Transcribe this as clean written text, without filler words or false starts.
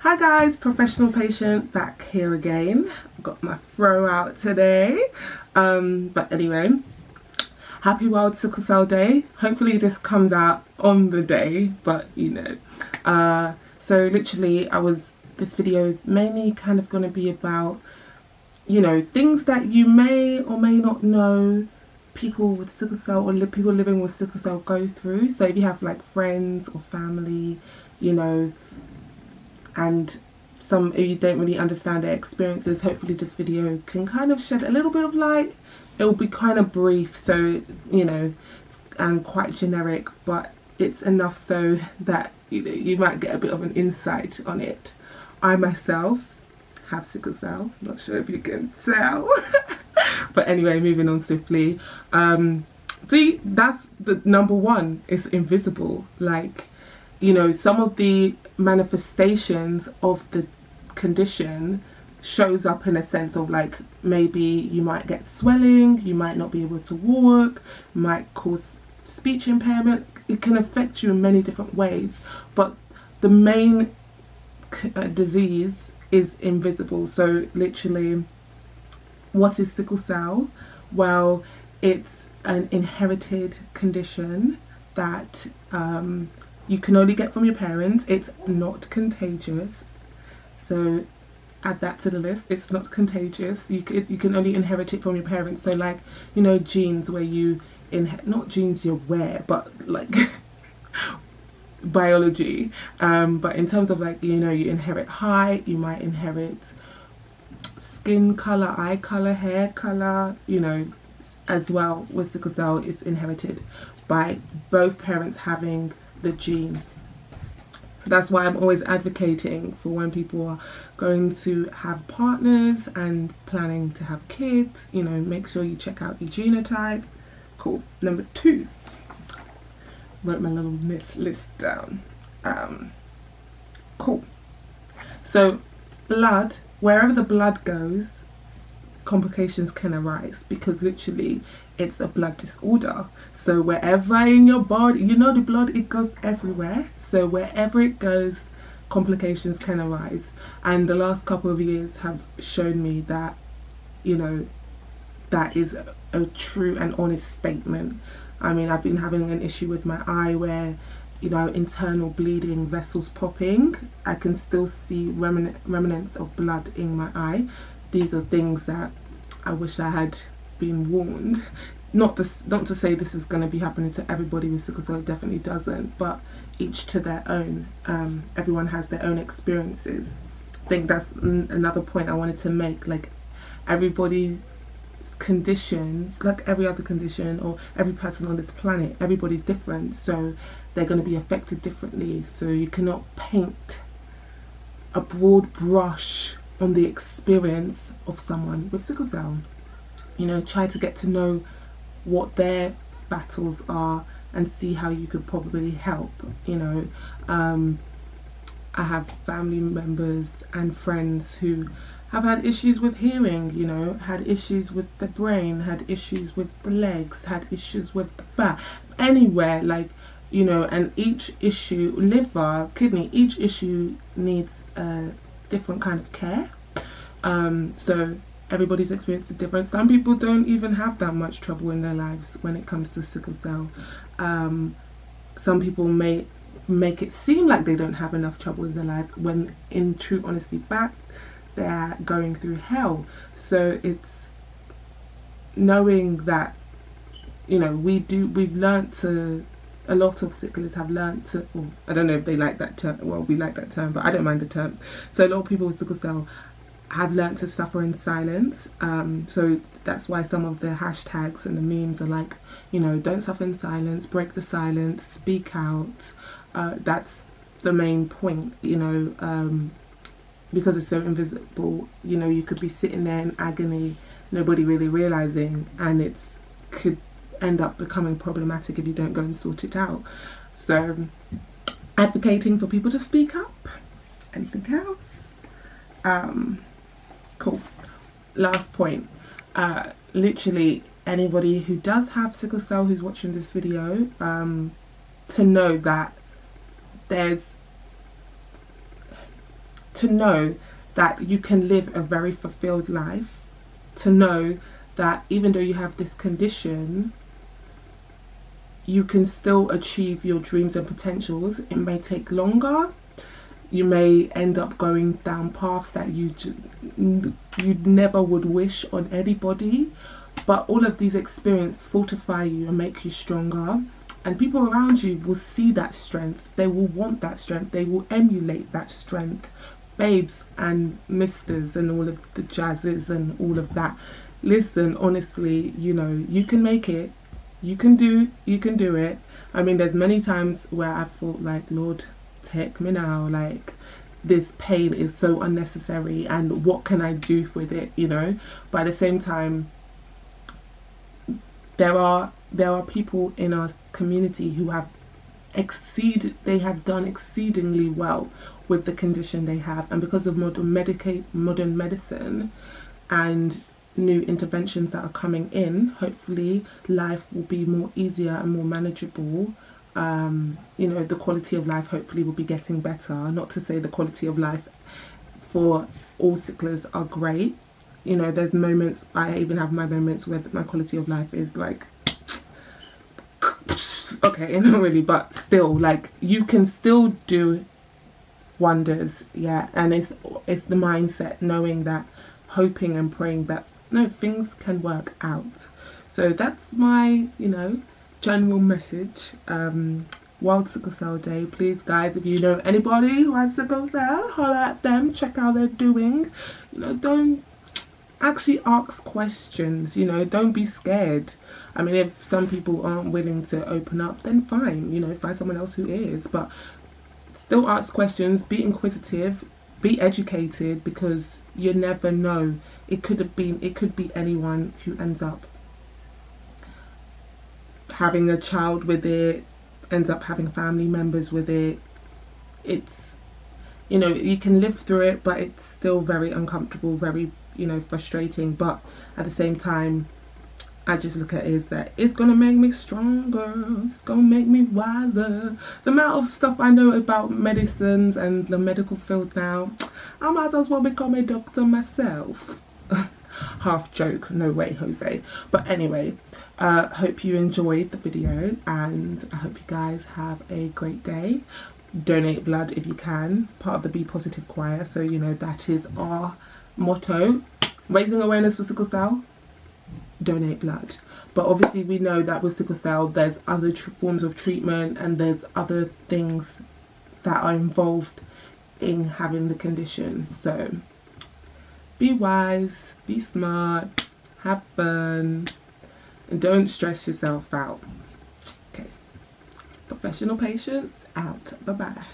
Hi guys, professional patient back here again. I've got my throw out today. But anyway, happy World Sickle Cell Day. Hopefully this comes out on the day, but you know. So literally this video is mainly kind of going to be about, you know, things that you may or may not know people with sickle cell or people living with sickle cell go through. So if you have like friends or family, you know, and some you don't really understand their experiences, hopefully this video can kind of shed a little bit of light. It will be kind of brief, so you know, and quite generic, but it's enough so that you might get a bit of an insight on it. I myself have sickle cell, not sure if you can tell. But anyway, moving on swiftly. See, that's the number one, is invisible. Like, you know, some of the manifestations of the condition shows up in a sense of like, maybe you might get swelling, you might not be able to walk, might cause speech impairment. It can affect you in many different ways, but the main disease is invisible. So literally, what is sickle cell? Well, it's an inherited condition that you can only get from your parents. It's not contagious, so add that to the list. It's not contagious. You can only inherit it from your parents. So like, you know, genes where you not genes you wear, but like biology. But in terms of like, you know, you inherit height, you might inherit skin color, eye color, hair color, you know, as well. With sickle cell, it's inherited by both parents having the gene. So that's why I'm always advocating for when people are going to have partners and planning to have kids, you know, make sure you check out your genotype. Cool. Number 2, wrote my little list down. Cool. So blood, wherever the blood goes, complications can arise, because literally it's a blood disorder. So wherever in your body, you know, the blood, it goes everywhere. So wherever it goes, complications can arise. And the last couple of years have shown me that, you know, that is a true and honest statement. I mean, I've been having an issue with my eye where, you know, internal bleeding, vessels popping. I can still see remnants of blood in my eye. These are things that I wish I had been warned. Not to say this is going to be happening to everybody with sickle cell, it definitely doesn't, but each to their own. Everyone has their own experiences. I think that's another point I wanted to make. Like, everybody's conditions, like every other condition or every person on this planet, everybody's different, so they're going to be affected differently. So you cannot paint a broad brush on the experience of someone with sickle cell. You know, try to get to know what their battles are and see how you could probably help. You know, I have family members and friends who have had issues with hearing, you know, had issues with the brain, had issues with the legs, had issues with the back, anywhere, like, you know, and each issue, liver, kidney, each issue needs a different kind of care. So everybody's experience is different. Some people don't even have that much trouble in their lives when it comes to sickle cell. Some people may make it seem like they don't have enough trouble in their lives, when in true honesty fact, they're going through hell. So it's knowing that, you know, we've learned to, a lot of sicklers have learned to, well, I don't know if they like that term, well, we like that term, but I don't mind the term. So a lot of people with sickle cell have learned to suffer in silence. So that's why some of the hashtags and the memes are like, you know, don't suffer in silence, break the silence, speak out. That's the main point, you know, because it's so invisible. You know, you could be sitting there in agony, nobody really realizing, and it's could end up becoming problematic if you don't go and sort it out. So advocating for people to speak up. Anything else? Cool. Last point. Literally anybody who does have sickle cell who's watching this video, to know that there's to know that you can live a very fulfilled life, to know that even though you have this condition, you can still achieve your dreams and potentials. It may take longer. You may end up going down paths that you never would wish on anybody, but all of these experiences fortify you and make you stronger, and people around you will see that strength. They will want that strength. They will emulate that strength. Babes and misters and all of the jazzes and all of that. Listen, honestly, you know, you can make it. You can do it. I mean, there's many times where I thought, like, Lord, take me now, like, this pain is so unnecessary and what can I do with it, you know? But at the same time, there are people in our community who have done exceedingly well with the condition they have, and because of modern medicine and new interventions that are coming in, hopefully life will be more easier and more manageable. You know, the quality of life hopefully will be getting better. Not to say the quality of life for all sicklers are great. You know, there's moments, I even have my moments where my quality of life is like, okay, not really, but still, like, you can still do wonders, yeah. And it's the mindset, knowing that, hoping and praying that, no, things can work out. So that's my, you know, general message. World Sickle Cell Day. Please, guys, if you know anybody who has sickle cell, holler at them, check how they're doing. You know, don't actually ask questions, you know, don't be scared. I mean, if some people aren't willing to open up, then fine, you know, find someone else who is, but still ask questions, be inquisitive, be educated, because you never know. It could be anyone who ends up having a child with it, ends up having family members with it. It's, you know, you can live through it, but it's still very uncomfortable, very, you know, frustrating. But at the same time, I just look at it as that it's gonna make me stronger, it's gonna make me wiser. The amount of stuff I know about medicines and the medical field now, I might as well become a doctor myself. Half joke, no way, Jose. But anyway, hope you enjoyed the video, and I hope you guys have a great day. Donate blood if you can, part of the Be Positive choir, so you know that is our motto. Raising awareness for sickle cell, donate blood. But obviously we know that with sickle cell there's other forms of treatment, and there's other things that are involved in having the condition. So be wise, be smart, have fun, and don't stress yourself out. Okay, professional patience out. Bye bye.